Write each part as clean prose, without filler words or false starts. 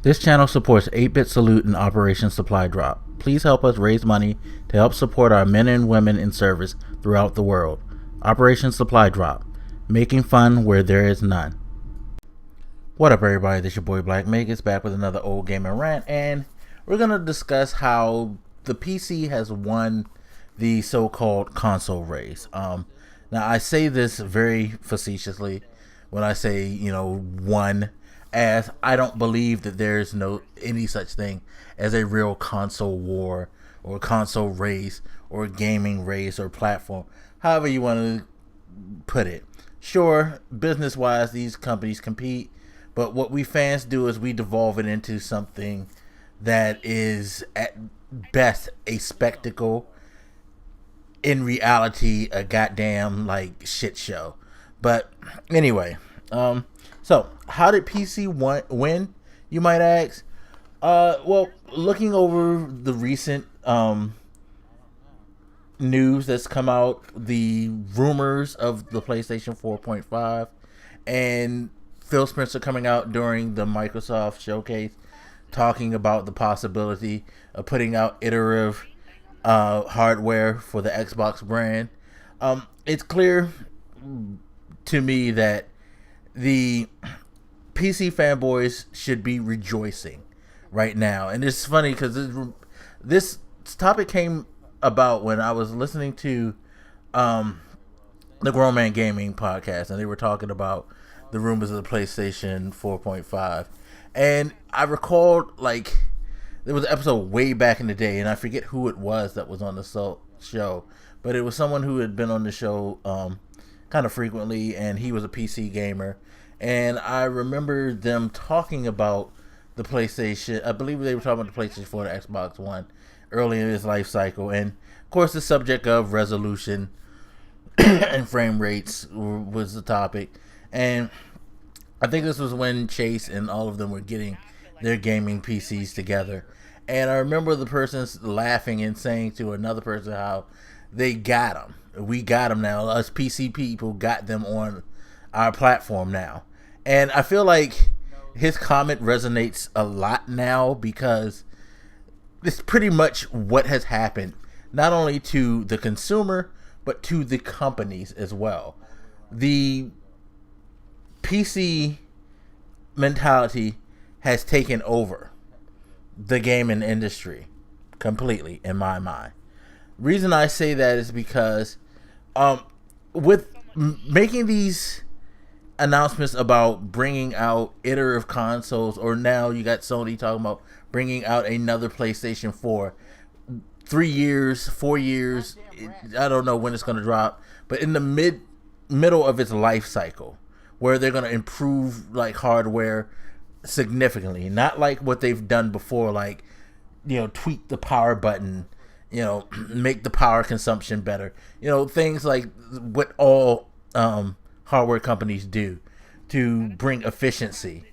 This channel supports 8-Bit Salute and Operation Supply Drop. Please help us raise money to help support our men and women in service throughout the world. Operation Supply Drop, making fun where there is none. What up, everybody? This is your boy Blak Magus back with another old gaming rant, and we're going to discuss how the PC has won the so-called console race. Now, I say this very facetiously when I say, won, as I don't believe that there's any such thing as a real console war or console race or gaming race or platform, however you want to put it. Sure, business-wise, these companies compete, but what we fans do is we devolve it into something that is at best a spectacle, in reality a goddamn shit show. But anyway, so how did PC win, you might ask? Well, looking over the recent news that's come out, the rumors of the PlayStation 4.5 and Phil Spencer coming out during the Microsoft showcase talking about the possibility of putting out iterative hardware for the Xbox brand. It's clear to me that the PC fanboys should be rejoicing right now. And it's funny because this topic came about when I was listening to the Grown Man Gaming podcast, and they were talking about the rumors of the PlayStation 4.5. And I recalled, there was an episode way back in the day, and I forget who it was that was on the show, but it was someone who had been on the show kind of frequently, and he was a PC gamer. And I remember them talking about the PlayStation. I believe they were talking about the PlayStation 4 and the Xbox One early in its life cycle. And, of course, the subject of resolution and frame rates was the topic. And I think this was when Chase and all of them were getting their gaming PCs together. And I remember the person laughing and saying to another person how they got them. We got them now. Us PC people got them on our platform now. And I feel like his comment resonates a lot now because it's pretty much what has happened, not only to the consumer, but to the companies as well. The PC mentality has taken over the gaming industry completely, in my mind. Reason I say that is because with making these announcements about bringing out iterative consoles, or now you got Sony talking about bringing out another PlayStation 4, 3 years, 4 years, I don't know when it's going to drop, but in the middle of its life cycle, where they're going to improve hardware significantly, not like what they've done before, tweak the power button, make the power consumption better, things like what all hardware companies do to bring efficiency.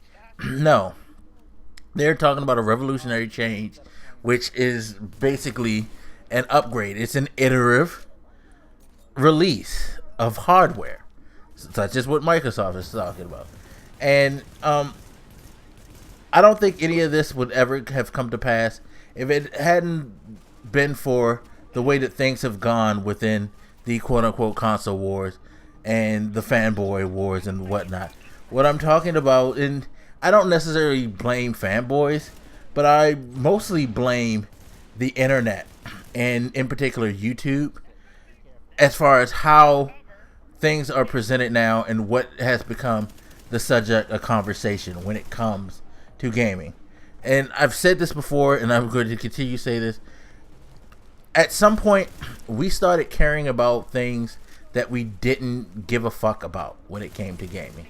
No, they're talking about a revolutionary change, which is basically an upgrade. It's an iterative release of hardware, such as what Microsoft is talking about. And I don't think any of this would ever have come to pass if it hadn't been for the way that things have gone within the quote-unquote console wars and the fanboy wars and whatnot. What I'm talking about, and I don't necessarily blame fanboys, but I mostly blame the internet, and in particular YouTube, as far as how things are presented now and what has become the subject of conversation when it comes to gaming. And I've said this before, and I'm going to continue to say this. At some point, we started caring about things that we didn't give a fuck about when it came to gaming.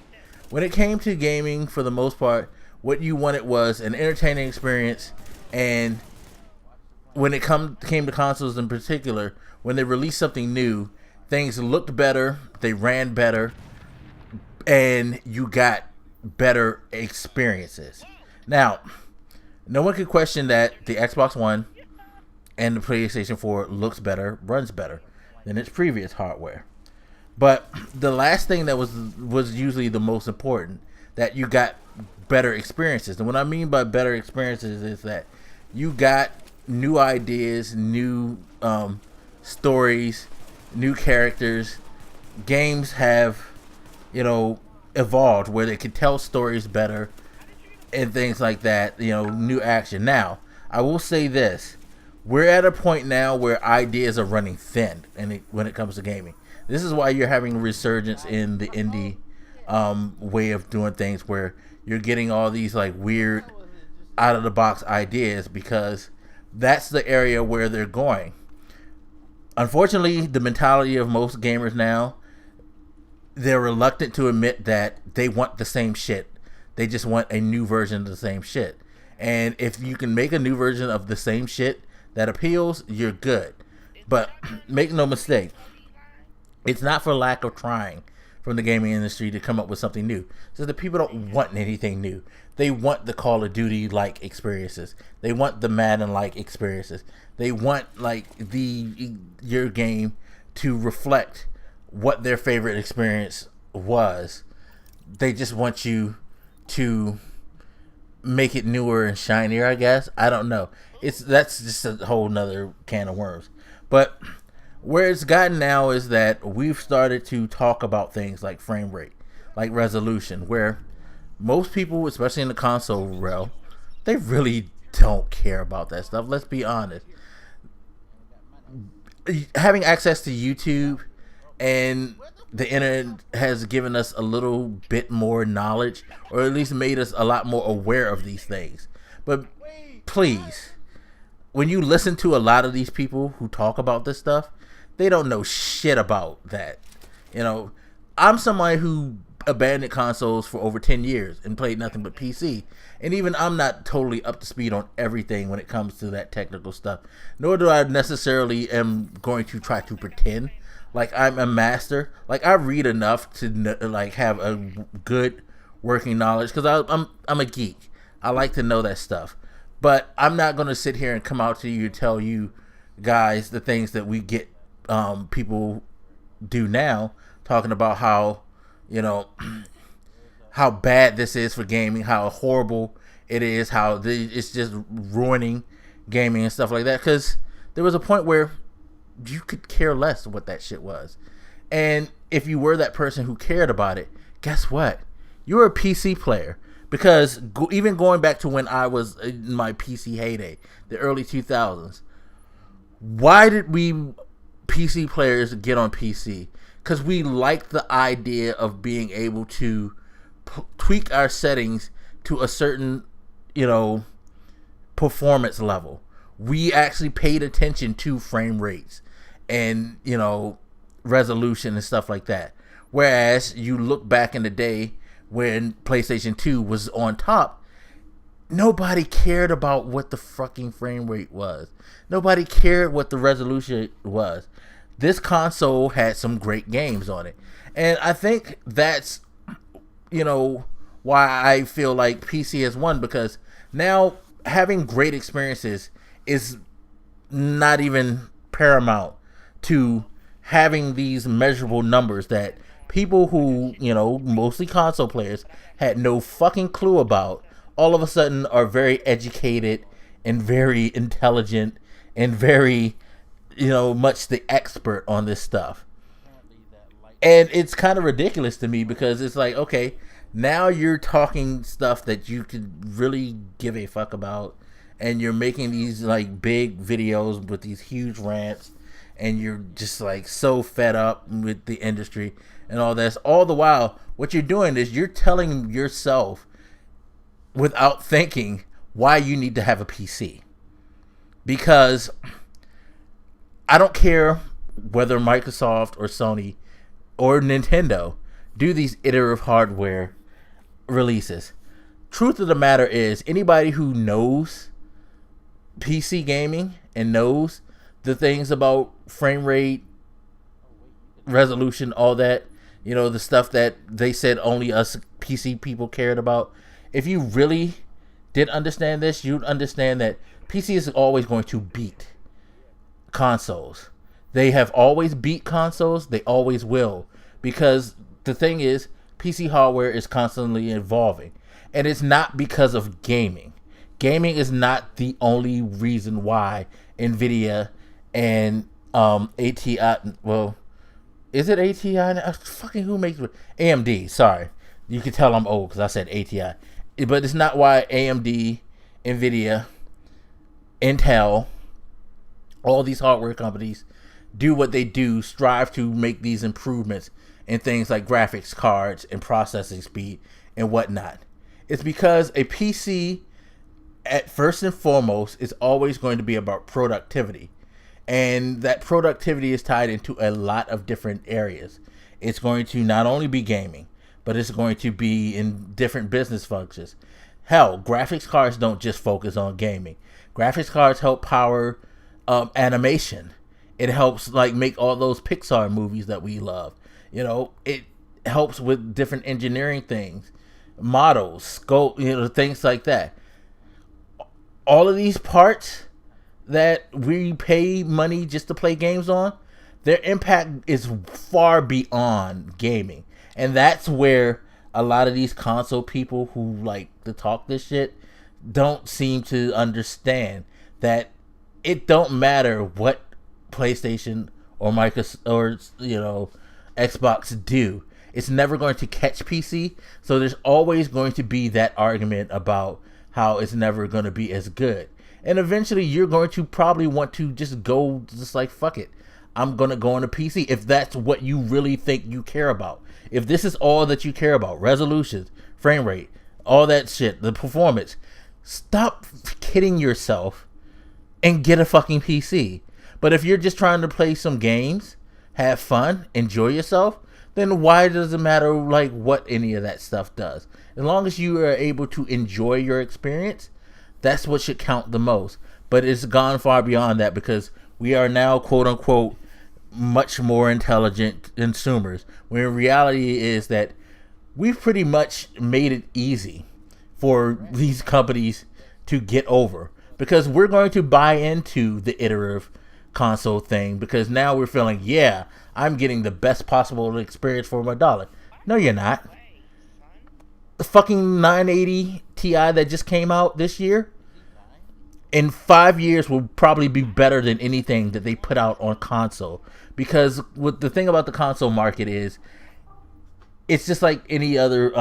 When it came to gaming, for the most part, what you wanted was an entertaining experience. And when it came to consoles in particular, when they released something new, things looked better, they ran better, and you got better experiences. Now, no one could question that the Xbox One and the PlayStation 4 looks better, runs better than its previous hardware. But the last thing that was usually the most important, that you got better experiences. And what I mean by better experiences is that you got new ideas, new stories, new characters. Games have, evolved where they can tell stories better and things like that. New action. Now, I will say this: we're at a point now where ideas are running thin, and when it comes to gaming, this is why you're having a resurgence in the indie way of doing things, where you're getting all these like weird, out of the box ideas, because that's the area where they're going. Unfortunately, the mentality of most gamers now, they're reluctant to admit that they want the same shit. They just want a new version of the same shit. And if you can make a new version of the same shit that appeals, you're good. But make no mistake, it's not for lack of trying from the gaming industry to come up with something new. So the people don't want anything new. They want the Call of Duty like experiences. They want the Madden like experiences. They want like your game to reflect what their favorite experience was. They just want you to make it newer and shinier, I guess. I don't know. That's just a whole nother can of worms. But where it's gotten now is that we've started to talk about things like frame rate, like resolution, where most people, especially in the console realm, they really don't care about that stuff. Let's be honest. Having access to YouTube and the internet has given us a little bit more knowledge, or at least made us a lot more aware of these things. But please, when you listen to a lot of these people who talk about this stuff, they don't know shit about that. I'm somebody who abandoned consoles for over 10 years and played nothing but PC. And even I'm not totally up to speed on everything when it comes to that technical stuff. Nor do I necessarily am going to try to pretend like I'm a master. Like, I read enough to like have a good working knowledge, because I'm a geek. I like to know that stuff. But I'm not going to sit here and come out to you and tell you guys the things that we get people do now, talking about how how bad this is for gaming, how horrible it is, how it's just ruining gaming and stuff like that. Because there was a point where you could care less what that shit was. And if you were that person who cared about it, guess what? You were a PC player. Because even going back to when I was in my PC heyday, the early 2000s, why did we PC players get on PC? Because we liked the idea of being able to tweak our settings to a certain, performance level. We actually paid attention to frame rates and, resolution and stuff like that. Whereas you look back in the day when PlayStation 2 was on top, nobody cared about what the fucking frame rate was. Nobody cared what the resolution was. This console had some great games on it. And I think that's, why I feel like PC has won, because now having great experiences is not even paramount to having these measurable numbers that people who, mostly console players, had no fucking clue about, all of a sudden are very educated and very intelligent and very, much the expert on this stuff. And it's kind of ridiculous to me, because it's like, okay, now you're talking stuff that you could really give a fuck about, and you're making these like big videos with these huge rants, and you're just like so fed up with the industry and all this. All the while, what you're doing is you're telling yourself, without thinking, why you need to have a PC. Because I don't care whether Microsoft or Sony or Nintendo do these iterative hardware releases. Truth of the matter is, anybody who knows PC gaming and knows the things about frame rate, resolution, all that, the stuff that they said only us PC people cared about, if you really did understand this, you'd understand that PC is always going to beat consoles. They have always beat consoles. They always will. Because the thing is, PC hardware is constantly evolving, and it's not because of gaming. Gaming is not the only reason why Nvidia and ATI. Well, is it ATI? Fucking who makes AMD? Sorry, you can tell I'm old because I said ATI, but it's not why AMD, Nvidia, Intel, all these hardware companies do what they do, strive to make these improvements in things like graphics cards and processing speed and whatnot. It's because a PC, at first and foremost, is always going to be about productivity. And that productivity is tied into a lot of different areas. It's going to not only be gaming, but it's going to be in different business functions. Hell, graphics cards don't just focus on gaming. Graphics cards help power animation. It helps like make all those Pixar movies that we love. You know, it helps with different engineering things, models, scope, things like that. All of these parts that we pay money just to play games on, their impact is far beyond gaming. And that's where a lot of these console people who like to talk this shit don't seem to understand that it don't matter what PlayStation or Microsoft or Xbox do. It's never going to catch PC. So there's always going to be that argument about how it's never going to be as good. And eventually you're going to probably want to just go just like, fuck it, I'm going to go on a PC if that's what you really think you care about. If this is all that you care about, resolutions, frame rate, all that shit, the performance, stop kidding yourself and get a fucking PC. But if you're just trying to play some games, have fun, enjoy yourself, then why does it matter like what any of that stuff does? As long as you are able to enjoy your experience, that's what should count the most. But it's gone far beyond that because we are now, quote unquote, much more intelligent consumers. When reality is that we've pretty much made it easy for these companies to get over. Because we're going to buy into the iterative console thing because now we're feeling, yeah, I'm getting the best possible experience for my dollar. No, you're not. The fucking 980 Ti that just came out this year, in 5 years will probably be better than anything that they put out on console. Because what the thing about the console market is, it's just like any other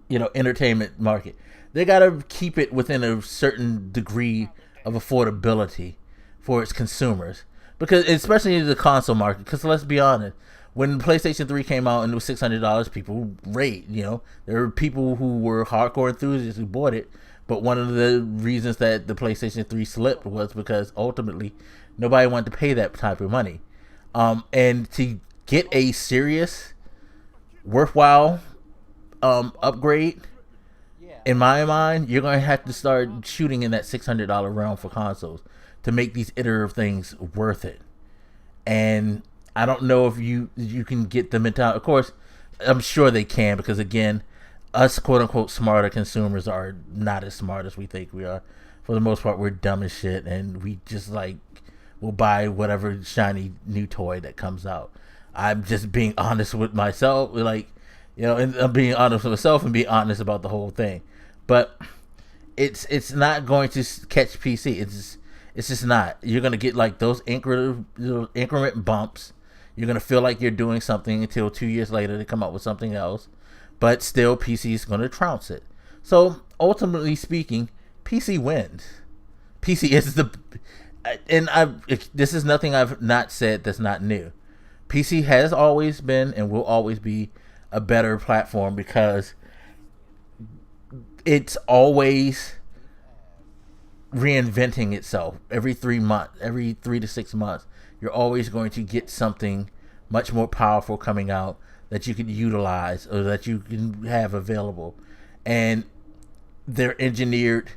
entertainment market. They gotta keep it within a certain degree of affordability for its consumers. Because especially the console market, because let's be honest, when PlayStation 3 came out and it was $600, people raved. There were people who were hardcore enthusiasts who bought it, but one of the reasons that the PlayStation 3 slipped was because ultimately nobody wanted to pay that type of money. And to get a serious, worthwhile upgrade, in my mind, you're going to have to start shooting in that $600 realm for consoles to make these iterative things worth it. And I don't know if you can get the mentality. Of course, I'm sure they can, because again, us quote unquote smarter consumers are not as smart as we think we are. For the most part, we're dumb as shit, and we just like will buy whatever shiny new toy that comes out. I'm just being honest with myself, and I'm being honest with myself and being honest about the whole thing. But it's not going to catch PC. It's just not. You're gonna get like those increment bumps. You're gonna feel like you're doing something until 2 years later they come up with something else. But still, PC is gonna trounce it. So ultimately speaking, PC wins. PC is this is nothing I've not said that's not new. PC has always been and will always be a better platform because it's always reinventing itself every 3 months, every 3 to 6 months. You're always going to get something much more powerful coming out that you can utilize or that you can have available. And they're engineered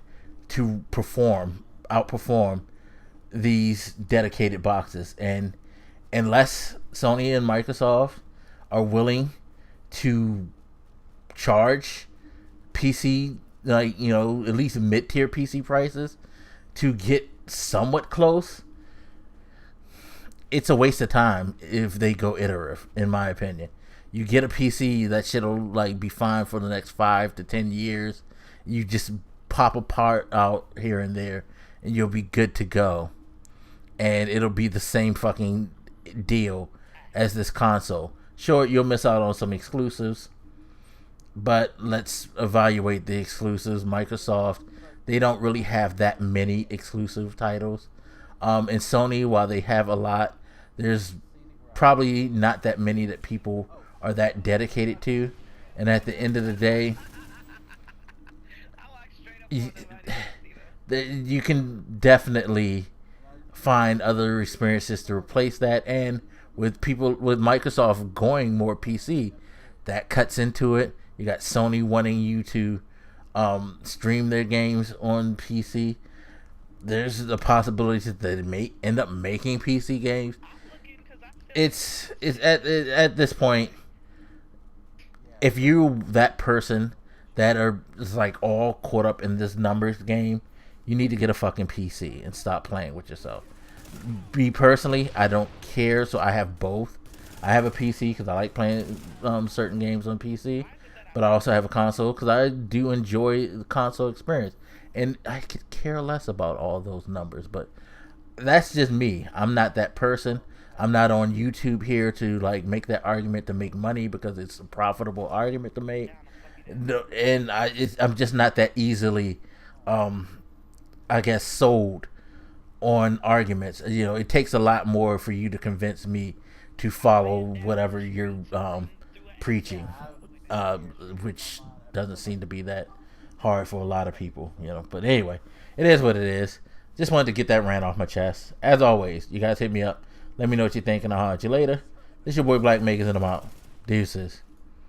to outperform these dedicated boxes. And unless Sony and Microsoft are willing to charge PC, at least mid-tier PC prices to get somewhat close, it's a waste of time if they go iterative, in my opinion. You get a PC, that shit'll like be fine for the next 5 to 10 years. You just pop a part out here and there, and you'll be good to go. And it'll be the same fucking deal as this console. Sure, you'll miss out on some exclusives, but let's evaluate the exclusives. Microsoft, they don't really have that many exclusive titles. And Sony, while they have a lot, there's probably not that many that people are that dedicated to. And at the end of the day, you can definitely find other experiences to replace that. And with Microsoft going more PC, that cuts into it. You got Sony wanting you to stream their games on PC. There's the possibility that they may end up making PC games. It's at this point, if you that person that are like all caught up in this numbers game, you need to get a fucking PC and stop playing with yourself. Me personally, I don't care, so I have both. I have a PC because I like playing certain games on PC, but I also have a console because I do enjoy the console experience. And I could care less about all those numbers, but that's just me. I'm not that person. I'm not on YouTube here to like make that argument to make money because it's a profitable argument to make. And I'm just not that easily, I guess, sold on arguments. You know, it takes a lot more for you to convince me to follow whatever you're preaching, which doesn't seem to be that hard for a lot of people, you know. But anyway, it is what it is. Just wanted to get that rant off my chest. As always, you guys hit me up. Let me know what you think, and I'll holler at you later. This your boy Blak, Magus, and I'm out. Deuces.